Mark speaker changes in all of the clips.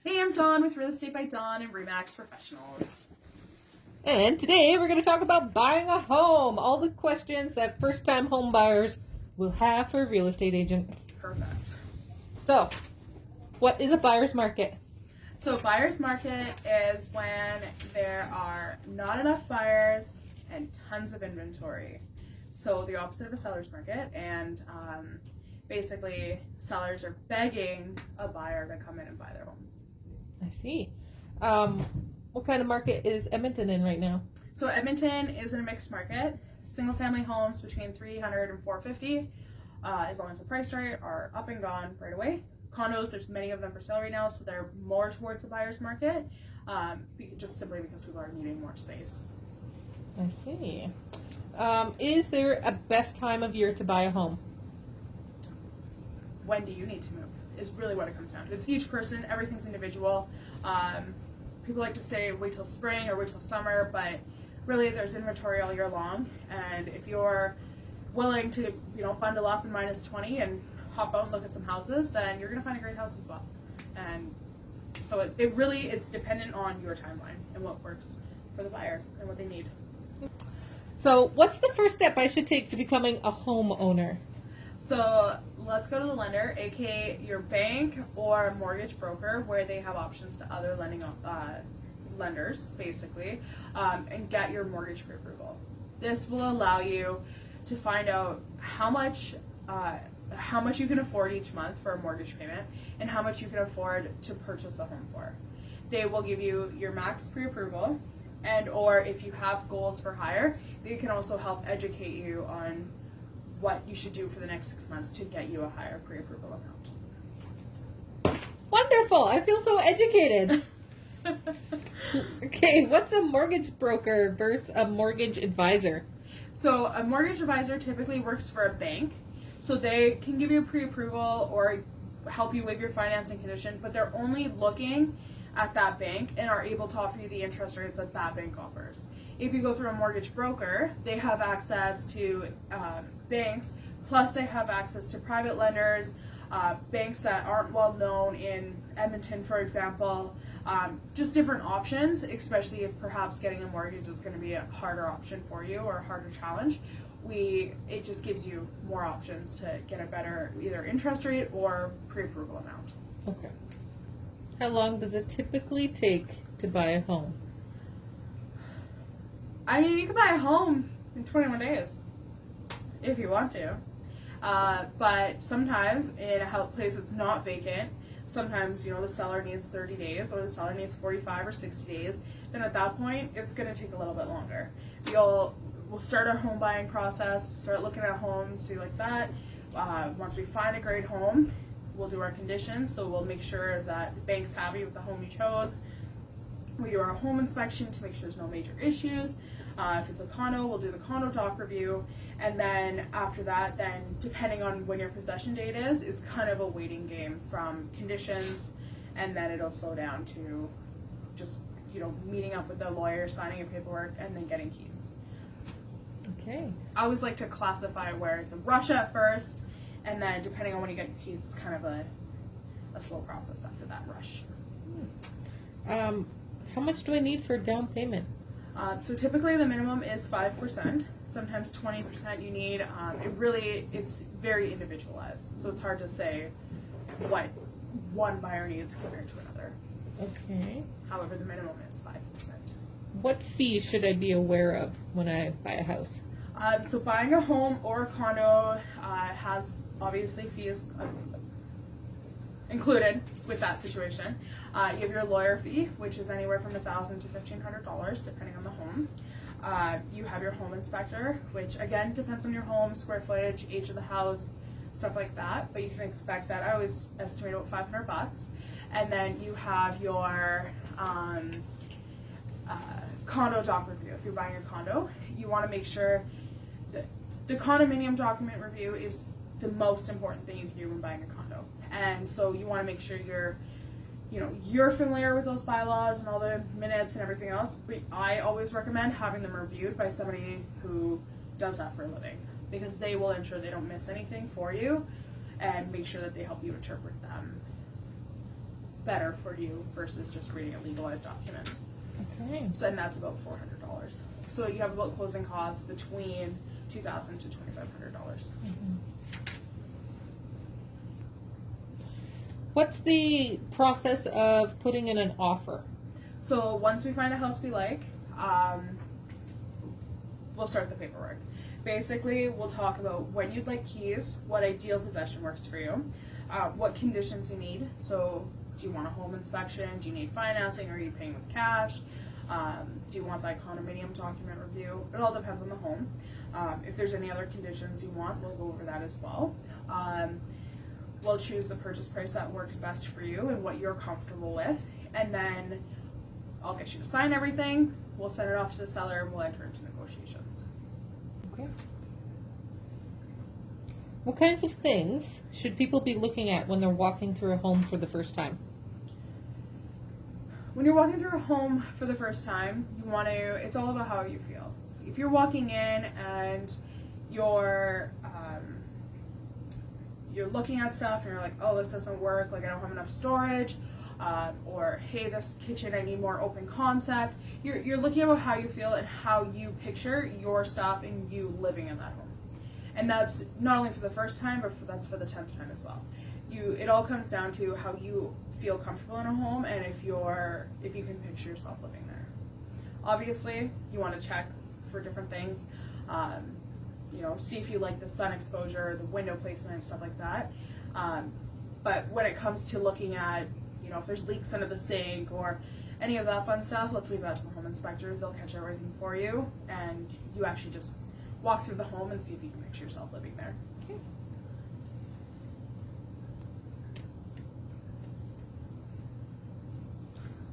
Speaker 1: Hey, I'm Dawn with Real Estate by Dawn and RE/MAX Professionals.
Speaker 2: And today we're going to talk about buying a home. All the questions that first-time home buyers will have for a real estate agent.
Speaker 1: Perfect.
Speaker 2: So, what is a buyer's market?
Speaker 1: So, buyer's market is when there are not enough buyers and tons of inventory. So, the opposite of a seller's market, and basically, sellers are begging a buyer to come in and buy their home.
Speaker 2: I see. What kind of market is Edmonton in right now?
Speaker 1: So, Edmonton is in a mixed market. Single family homes between $300 and $450, as long as the price right, are up and gone right away. Condos, there's many of them for sale right now, so they're more towards the buyer's market, just simply because people are needing more space.
Speaker 2: I see. Is there a best time of year to buy a home?
Speaker 1: When do you need to move is really what it comes down to. It's each person, everything's individual. People like to say wait till spring or wait till summer, but really there's inventory all year long, and if you're willing to bundle up in -20 and hop out and look at some houses, then you're going to find a great house as well. And so it really it's dependent on your timeline and what works for the buyer and what they need.
Speaker 2: So, what's the first step I should take to becoming a homeowner?
Speaker 1: So let's go to the lender, aka your bank or a mortgage broker, where they have options to other lenders, basically, and get your mortgage pre-approval. This will allow you to find out how much you can afford each month for a mortgage payment and how much you can afford to purchase a home for. They will give you your max pre-approval, and or if you have goals for higher, they can also help educate you on what you should do for the next 6 months to get you a higher pre-approval amount.
Speaker 2: Wonderful! I feel so educated. Okay, what's a mortgage broker versus a mortgage advisor?
Speaker 1: So a mortgage advisor typically works for a bank, so they can give you a pre-approval or help you with your financing condition, but they're only looking at that bank and are able to offer you the interest rates that that bank offers. If you go through a mortgage broker, they have access to banks, plus they have access to private lenders, banks that aren't well known in Edmonton, for example, just different options, especially if perhaps getting a mortgage is going to be a harder option for you or a harder challenge. It just gives you more options to get a better either interest rate or pre-approval amount.
Speaker 2: Okay. How long does it typically take to buy a home?
Speaker 1: I mean, you can buy a home in 21 days if you want to. But sometimes in a place that's not vacant, sometimes the seller needs 30 days or the seller needs 45 or 60 days. Then at that point, it's going to take a little bit longer. We'll start our home buying process, start looking at homes, see like that. Once we find a great home, we'll do our conditions. So we'll make sure that the bank's happy with the home you chose. We do our home inspection to make sure there's no major issues. If it's a condo, we'll do the condo doc review, and then after that, then depending on when your possession date is, it's kind of a waiting game from conditions, and then it'll slow down to just meeting up with the lawyer, signing your paperwork, and then getting keys.
Speaker 2: Okay.
Speaker 1: I always like to classify where it's a rush at first, and then depending on when you get your keys, it's kind of a slow process after that rush.
Speaker 2: How much do I need for down payment?
Speaker 1: So typically the minimum is 5%, sometimes 20% you need. It's very individualized, so it's hard to say what one buyer needs compared to another.
Speaker 2: Okay.
Speaker 1: However, the minimum is 5%.
Speaker 2: What fees should I be aware of when I buy a house?
Speaker 1: So buying a home or a condo has obviously fees included with that situation. You have your lawyer fee, which is anywhere from $1,000 to $1,500 depending on the home. You have your home inspector, which again depends on your home, square footage, age of the house, stuff like that. But you can expect that. I always estimate about $500. And then you have your condo doc review. If you're buying a condo, you want to make sure that the condominium document review is the most important thing you can do when buying a condo. And so you want to make sure you're familiar with those bylaws and all the minutes and everything else. But I always recommend having them reviewed by somebody who does that for a living, because they will ensure they don't miss anything for you and make sure that they help you interpret them better for you versus just reading a legalized document.
Speaker 2: Okay.
Speaker 1: So, and that's about $400. So you have about closing costs between $2,000 to $2,500.
Speaker 2: What's the process of putting in an offer?
Speaker 1: So once we find a house we like, we'll start the paperwork. Basically, we'll talk about when you'd like keys, what ideal possession works for you, what conditions you need. So do you want a home inspection? Do you need financing? Or are you paying with cash? Do you want that condominium document review? It all depends on the home. If there's any other conditions you want, we'll go over that as well. We'll choose the purchase price that works best for you and what you're comfortable with. And then I'll get you to sign everything. We'll send it off to the seller and we'll enter into negotiations.
Speaker 2: Okay. What kinds of things should people be looking at when they're walking through a home for the first time?
Speaker 1: When you're walking through a home for the first time, it's all about how you feel. If you're walking in and you're looking at stuff and you're like, oh, this doesn't work, like I don't have enough storage, or hey, this kitchen, I need more open concept. You're looking about how you feel and how you picture your stuff and you living in that home. And that's not only for the first time, but that's for the 10th time as well. It all comes down to how you feel comfortable in a home and if you can picture yourself living there. Obviously, you want to check for different things. See if you like the sun exposure, the window placement, stuff like that. But when it comes to looking at, if there's leaks under the sink or any of that fun stuff, let's leave that to the home inspector. They'll catch everything for you, and you actually just walk through the home and see if you can picture yourself living there.
Speaker 2: Okay.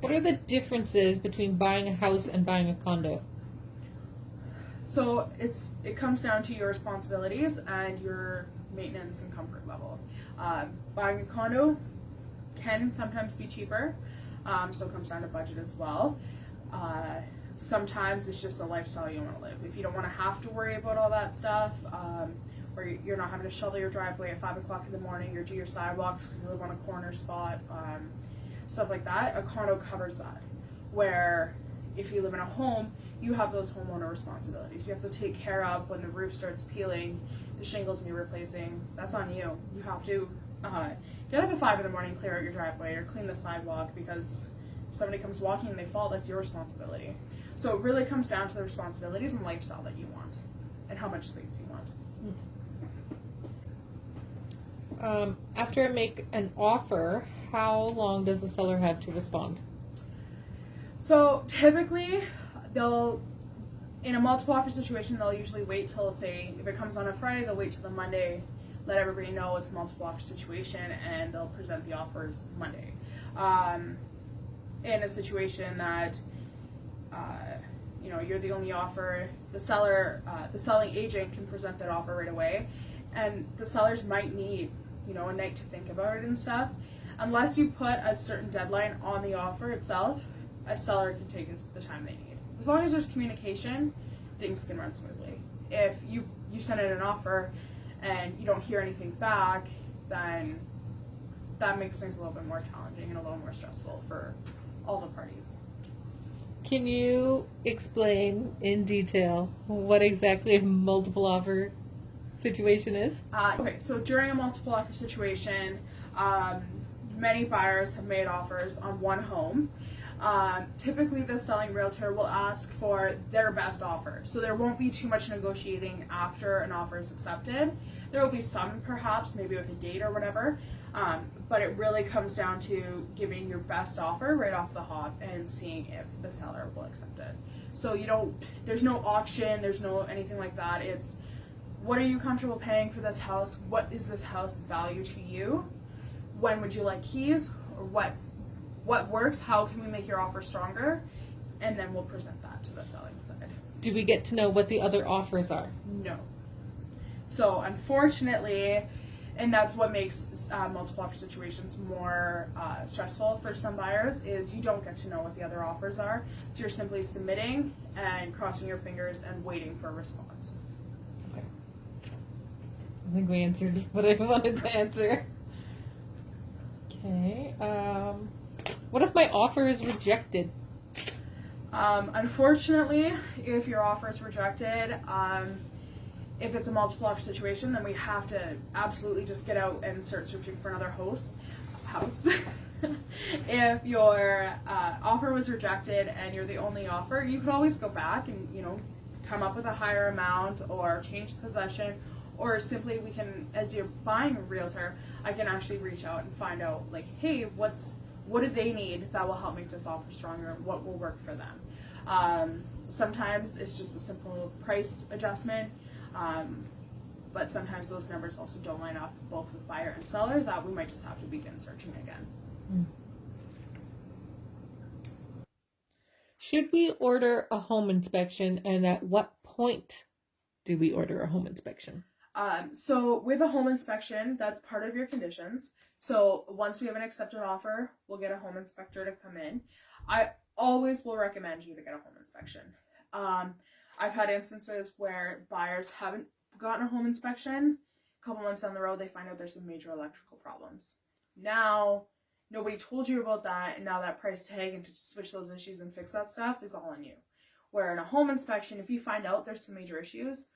Speaker 2: What are the differences between buying a house and buying a condo?
Speaker 1: So it comes down to your responsibilities and your maintenance and comfort level. Buying a condo can sometimes be cheaper, so it comes down to budget as well. Sometimes it's just a lifestyle you want to live. If you don't want to have to worry about all that stuff, or you're not having to shovel your driveway at 5 o'clock in the morning or do your sidewalks because you live on a corner spot, stuff like that, a condo covers that. Where if you live in a home, you have those homeowner responsibilities. You have to take care of when the roof starts peeling, the shingles need replacing. That's on you. You have to get up at 5 in the morning, clear out your driveway or clean the sidewalk, because if somebody comes walking and they fall, that's your responsibility. So it really comes down to the responsibilities and lifestyle that you want and how much space you want.
Speaker 2: After I make an offer, how long does the seller have to respond?
Speaker 1: So typically, in a multiple offer situation, they'll usually wait till, say, if it comes on a Friday, they'll wait till the Monday, let everybody know it's a multiple offer situation, and they'll present the offers Monday. In a situation that, you're the only offer, the selling agent can present that offer right away, and the sellers might need, a night to think about it and stuff. Unless you put a certain deadline on the offer itself, a seller can take the time they need. As long as there's communication, things can run smoothly. If you send in an offer and you don't hear anything back, then that makes things a little bit more challenging and a little more stressful for all the parties.
Speaker 2: Can you explain in detail what exactly a multiple offer situation is?
Speaker 1: Okay, so during a multiple offer situation, many buyers have made offers on one home. Typically the selling realtor will ask for their best offer, so there won't be too much negotiating after an offer is accepted. There will be some, perhaps, maybe with a date or whatever, but it really comes down to giving your best offer right off the hop and seeing if the seller will accept it. So there's no auction, there's no anything like that. It's, what are you comfortable paying for this house? What is this house value to you? When would you like keys? Or what works? How can we make your offer stronger? And then we'll present that to the selling side.
Speaker 2: Do we get to know what the other offers are?
Speaker 1: No. So unfortunately, and that's what makes multiple offer situations more stressful for some buyers, is you don't get to know what the other offers are. So you're simply submitting and crossing your fingers and waiting for a response.
Speaker 2: Okay. I think we answered what I wanted to answer. Okay. What if my offer is rejected?
Speaker 1: Unfortunately, if your offer is rejected, if it's a multiple offer situation, then we have to absolutely just get out and start searching for another house. If your offer was rejected and you're the only offer, you could always go back and, you know, come up with a higher amount or change possession, or simply we can, as you're buying a realtor, I can actually reach out and find out, like, hey, what do they need that will help make this offer stronger and what will work for them. Sometimes it's just a simple price adjustment, but sometimes those numbers also don't line up both with buyer and seller, that we might just have to begin searching again.
Speaker 2: Should we order a home inspection, and at what point do we order a home inspection?
Speaker 1: So with a home inspection, that's part of your conditions. So once we have an accepted offer, we'll get a home inspector to come in. I always will recommend you to get a home inspection. I've had instances where buyers haven't gotten a home inspection. A couple months down the road, they find out there's some major electrical problems. Now, nobody told you about that, and now that price tag and to switch those issues and fix that stuff is all on you. Where in a home inspection, if you find out there's some major issues,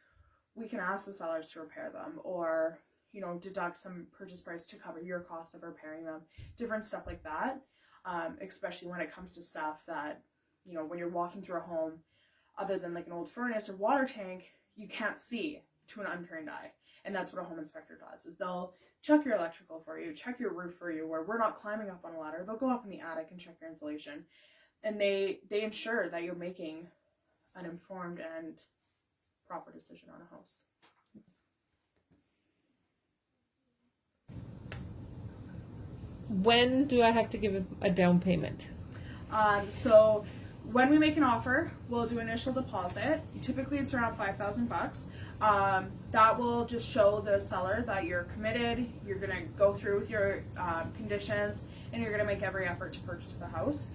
Speaker 1: we can ask the sellers to repair them, or, you know, deduct some purchase price to cover your cost of repairing them, different stuff like that. Especially when it comes to stuff that, you know, when you're walking through a home, other than like an old furnace or water tank, you can't see to an untrained eye. And that's what a home inspector does, is they'll check your electrical for you, check your roof for you, where we're not climbing up on a ladder. They'll go up in the attic and check your insulation. And they ensure that you're making an informed and proper decision on a house.
Speaker 2: When do I have to give a down payment?
Speaker 1: So when we make an offer, we'll do initial deposit. Typically it's around $5,000. That will just show the seller that you're committed, you're gonna go through with your conditions, and you're gonna make every effort to purchase the house.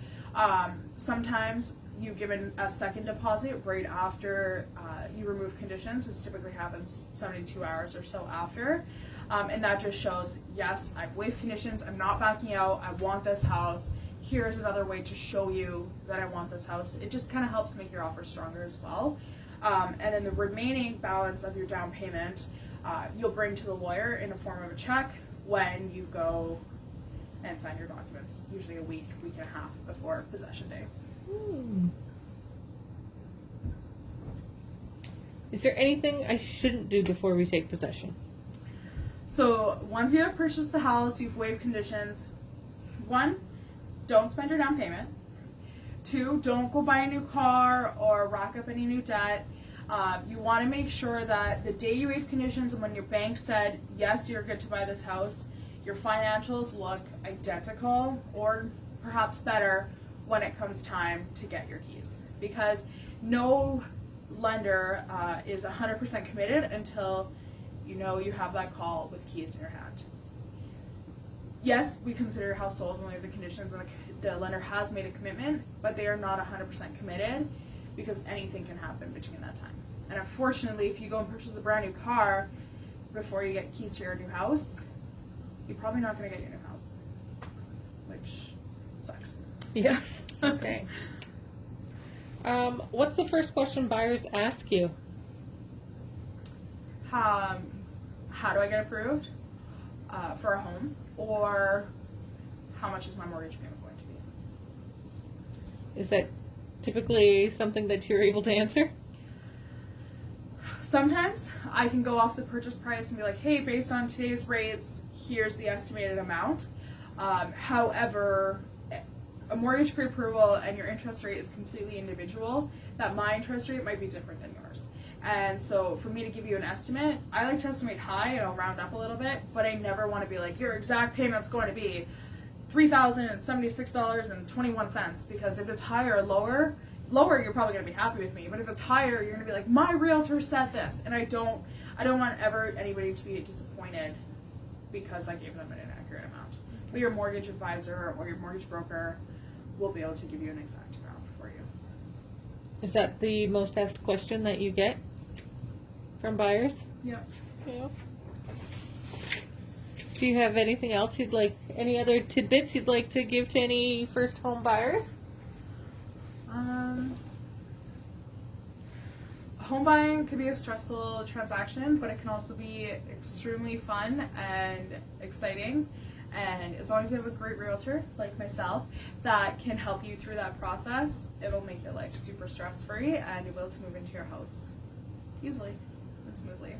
Speaker 1: Sometimes you give a second deposit right after you remove conditions. This typically happens 72 hours or so after. And that just shows, yes, I've waived conditions, I'm not backing out, I want this house. Here's another way to show you that I want this house. It just kind of helps make your offer stronger as well. And then the remaining balance of your down payment, you'll bring to the lawyer in a form of a check when you go and sign your documents, usually a week and a half before possession day.
Speaker 2: Is there anything I shouldn't do before we take possession?
Speaker 1: So once you have purchased the house, you've waived conditions. 1, don't spend your down payment. 2, don't go buy a new car or rack up any new debt. You want to make sure that the day you waive conditions and when your bank said, yes, you're good to buy this house, your financials look identical or perhaps better when it comes time to get your keys. Because no lender is 100% committed until you know you have that call with keys in your hand. Yes, we consider your house sold when we have the conditions and the lender has made a commitment, but they are not 100% committed because anything can happen between that time. And unfortunately, if you go and purchase a brand new car before you get keys to your new house, you're probably not going to get your new house, which sucks.
Speaker 2: Yes. Okay. What's the first question buyers ask you?
Speaker 1: How do I get approved for a home, or how much is my mortgage payment going to be?
Speaker 2: Is that typically something that you're able to answer?
Speaker 1: Sometimes I can go off the purchase price and be like, hey, based on today's rates, here's the estimated amount. However, a mortgage pre-approval and your interest rate is completely individual. That my interest rate might be different than yours. And so for me to give you an estimate, I like to estimate high and I'll round up a little bit, but I never want to be like, your exact payment's going to be $3,076.21, because if it's higher or lower, you're probably going to be happy with me, but if it's higher, you're going to be like, my realtor said this, and I don't want anybody to be disappointed because I gave them an inaccurate amount. But your mortgage advisor or your mortgage broker will be able to give you an exact amount for you.
Speaker 2: Is that the most asked question that you get from buyers?
Speaker 1: Yeah.
Speaker 2: Yeah. Do you have anything else you'd like, any other tidbits you'd like to give to any first home buyers?
Speaker 1: Home buying can be a stressful transaction, but it can also be extremely fun and exciting. And as long as you have a great realtor like myself that can help you through that process, it'll make your life super stress-free and you'll be able to move into your house easily and smoothly.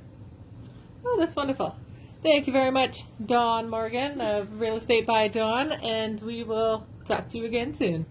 Speaker 2: Oh, that's wonderful. Thank you very much, Dawn Morgan of Real Estate by Dawn, and we will talk to you again soon.